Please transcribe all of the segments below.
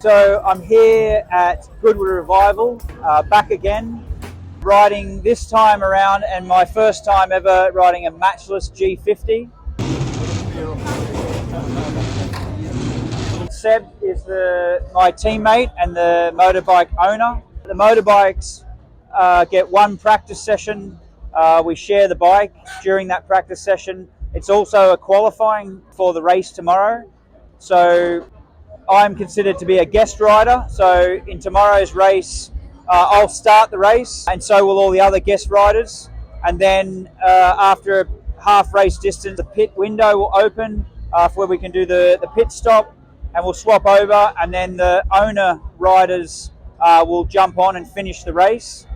So I'm here at Goodwood Revival, back again, riding this time around, and my first time ever riding a Matchless G50. Seb is my teammate and the motorbike owner. The motorbikes get one practice session. We share the bike during that practice session. It's also a qualifying for the race tomorrow. So I'm considered to be a guest rider. So in tomorrow's race, I'll start the race, and so will all the other guest riders. And then after a half race distance, the pit window will open for where we can do the pit stop, and we'll swap over, and then the owner riders will jump on and finish the race.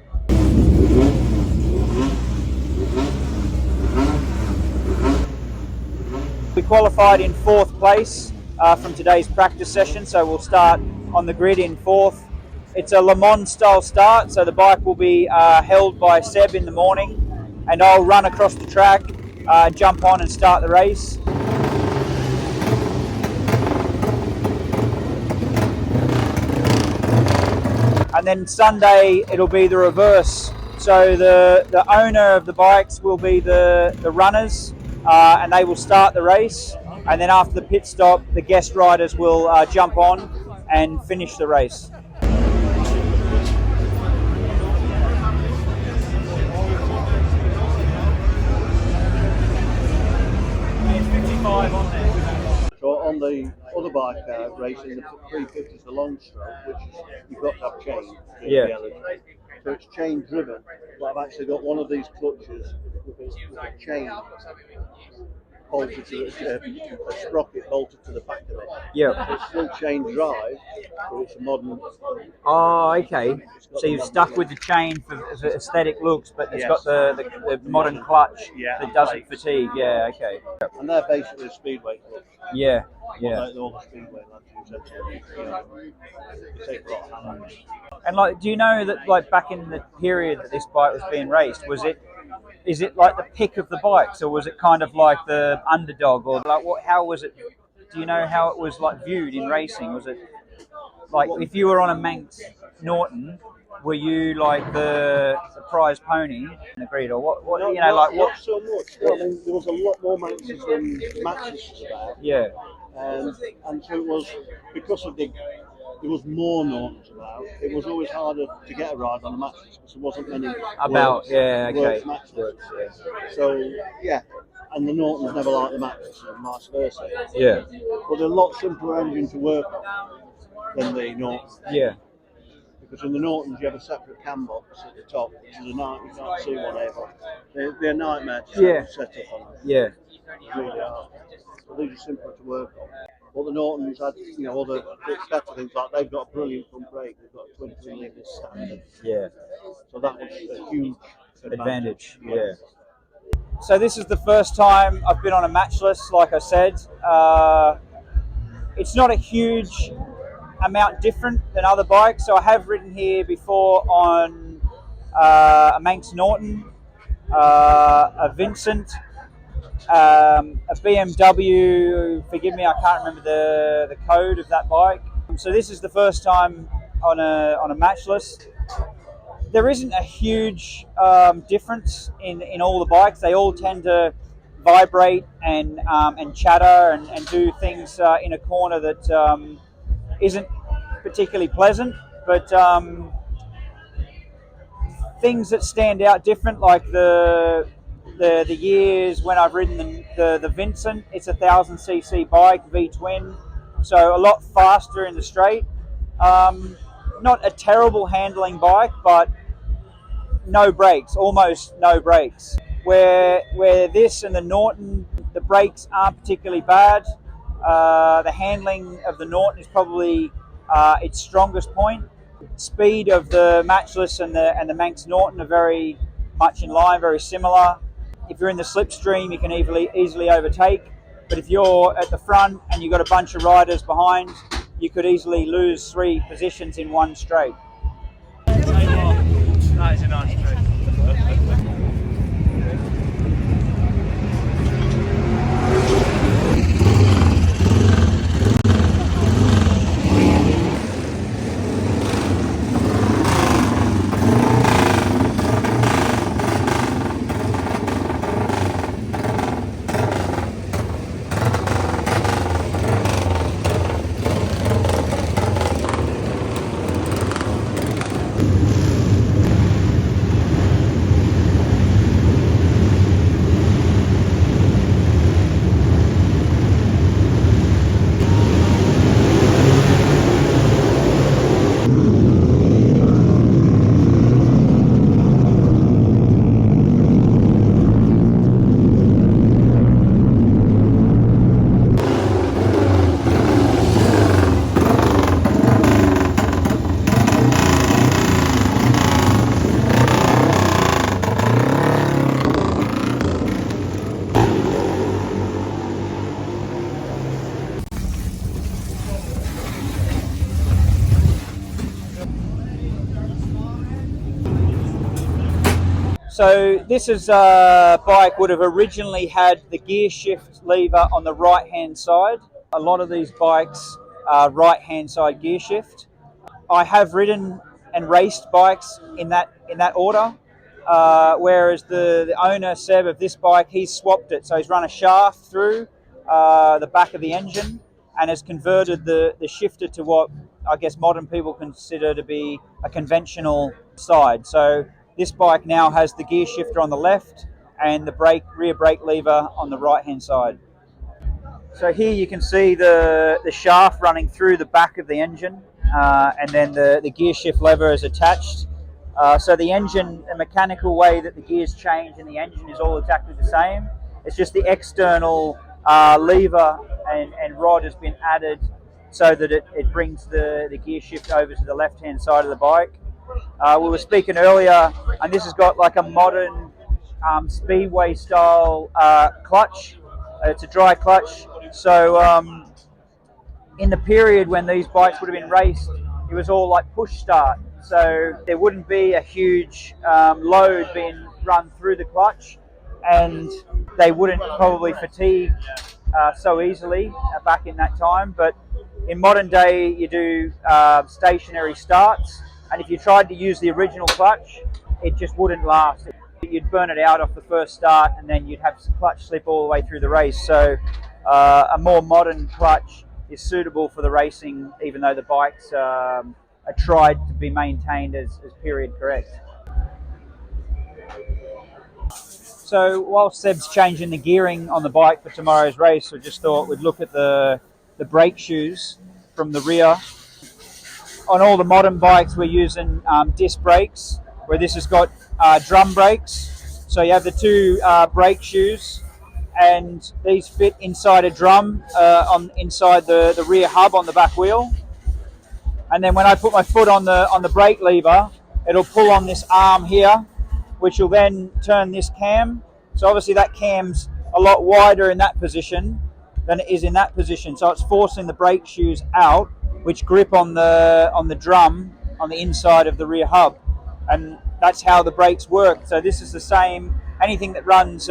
We qualified in 4th place from today's practice session, so we'll start on the grid in 4th. It's a Le Mans style start, so the bike will be held by Seb in the morning, and I'll run across the track, jump on and start the race. And then Sunday it'll be the reverse. So the owner of the bikes will be the runners, and they will start the race. And then after the pit stop, the guest riders will jump on and finish the race. So on the other bike racing, the 350 is the long stroke, which is, you've got to have chain. Yeah. So it's chain driven, but I've actually got one of these clutches with a chain bolted to a sprocket bolted to the back of it. Yeah. So it's still chain drive, but it's a modern. Oh, okay. So you've stuck with the chain for aesthetic looks, but it's got the modern clutch that doesn't fatigue. Yeah, okay. And they're basically a speedway clutch. Yeah, yeah. All the speedway lads use it. Take a lot of handling. And like, do you know that like back in the period that this bike was being raced, is it like the pick of the bikes, or was it kind of like the underdog, or like what? How was it? Do you know how it was like viewed in racing? Was it like if you were on a Manx Norton, were you like the prize pony? Agreed, or what? What you know, like what? Not so much. No, I mean, there was a lot more Manxes than Matchless about. Yeah. And so it was because of there was more Nortons about. It was always harder to get a ride on a Matchless because there wasn't many About works Matchless. So yeah, and the Nortons never liked the Matchless and vice versa. Yeah. But they're a lot simpler engine to work on than the Norton. Yeah. Because in the Nortons you have a separate cam box at the top, which is a nightmare. You can't see one ever. They're a nightmare to set up on them. Yeah. Really are. So these are simpler to work on. But the Nortons had, other better things like they've got a brilliant front brake. They've got a 23 litre standard. Yeah. So that was a huge advantage. Yeah. So this is the first time I've been on a Matchless, like I said. It's not a huge amount different than other bikes. So I have ridden here before on a Manx Norton, a Vincent, a BMW, forgive me, I can't remember the code of that bike. So this is the first time on a Matchless. There isn't a huge difference in all the bikes. They all tend to vibrate and chatter and do things in a corner that isn't particularly pleasant, but things that stand out different, like the years when I've ridden the Vincent. It's a 1000cc bike, V-twin, so a lot faster in the straight. Not a terrible handling bike, but no brakes, almost no brakes. Where this and the Norton, the brakes aren't particularly bad. The handling of the Norton is probably its strongest point. Speed of the Matchless and the Manx Norton are very much in line, very similar. If you're in the slipstream, you can easily overtake. But if you're at the front and you've got a bunch of riders behind, you could easily lose 3 positions in one straight. That is a nice trick. So this is a bike would have originally had the gear shift lever on the right hand side. A lot of these bikes are right hand side gear shift. I have ridden and raced bikes in that order, whereas the owner Seb of this bike, he's swapped it. So he's run a shaft through the back of the engine and has converted the shifter to what I guess modern people consider to be a conventional side. So this bike now has the gear shifter on the left and the rear brake lever on the right hand side. So here you can see the shaft running through the back of the engine, and then the gear shift lever is attached. So the engine, the mechanical way that the gears change in the engine is all exactly the same. It's just the external lever and rod has been added so that it brings the gear shift over to the left-hand side of the bike. We were speaking earlier, and this has got like a modern speedway style clutch. It's a dry clutch. So in the period when these bikes would have been raced, it was all like push start. So there wouldn't be a huge load being run through the clutch, and they wouldn't probably fatigue so easily back in that time. But in modern day, you do stationary starts, and if you tried to use the original clutch, it just wouldn't last. You'd burn it out off the first start, and then you'd have clutch slip all the way through the race. So a more modern clutch is suitable for the racing, even though the bikes are tried to be maintained as period correct. So while Seb's changing the gearing on the bike for tomorrow's race, we just thought we'd look at the brake shoes from the rear. On all the modern bikes, we're using disc brakes, where this has got drum brakes. So you have the two brake shoes, and these fit inside a drum inside the rear hub on the back wheel. And then when I put my foot on the brake lever, it'll pull on this arm here, which will then turn this cam. So obviously that cam's a lot wider in that position than it is in that position. So it's forcing the brake shoes out, which grip on the drum on the inside of the rear hub. And that's how the brakes work. So this is the same, anything that runs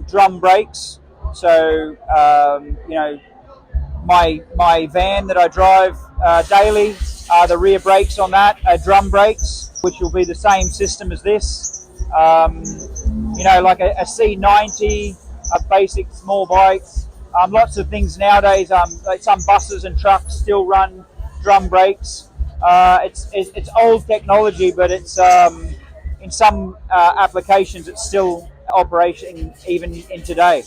drum brakes. So, my van that I drive daily, the rear brakes on that are drum brakes, which will be the same system as this. Like a C90, a basic small bikes. Lots of things nowadays, like some buses and trucks still run drum brakes. It's old technology, but it's in some applications it's still operating even in today.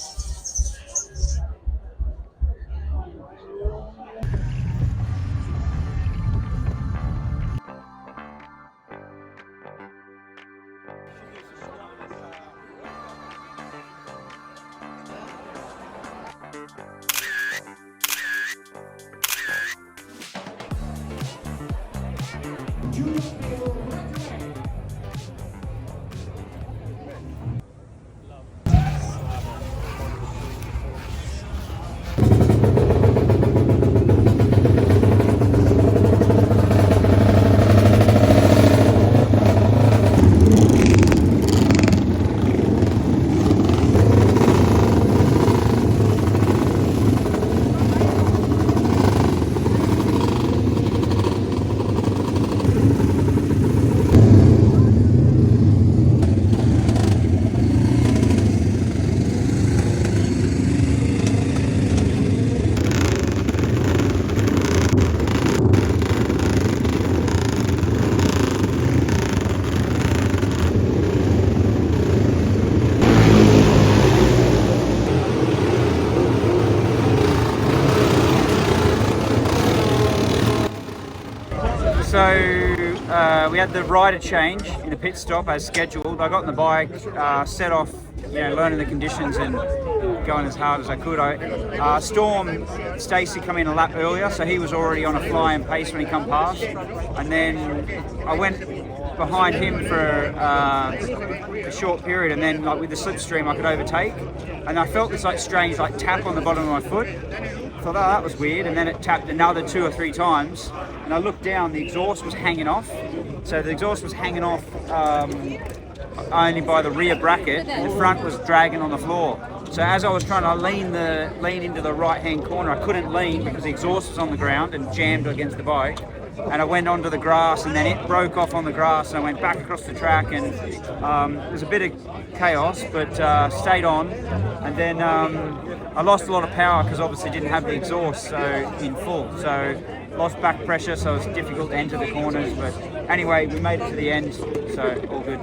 So we had the rider change in the pit stop as scheduled. I got on the bike, set off, learning the conditions and going as hard as I could. Storm Stacey come in a lap earlier, so he was already on a flying pace when he come past. And then I went behind him for a short period, and then with the slipstream I could overtake. And I felt this strange tap on the bottom of my foot. I thought, that was weird, and then it tapped another 2 or 3 times, and I looked down, the exhaust was hanging off. So the exhaust was hanging off only by the rear bracket, and the front was dragging on the floor. So as I was trying to lean into the right-hand corner, I couldn't lean because the exhaust was on the ground and jammed against the bike. And I went onto the grass, and then it broke off on the grass, and I went back across the track, and it was a bit of chaos, but stayed on. And then I lost a lot of power because obviously didn't have the exhaust in full. So lost back pressure, so it was difficult to enter the corners. But anyway, we made it to the end, so all good.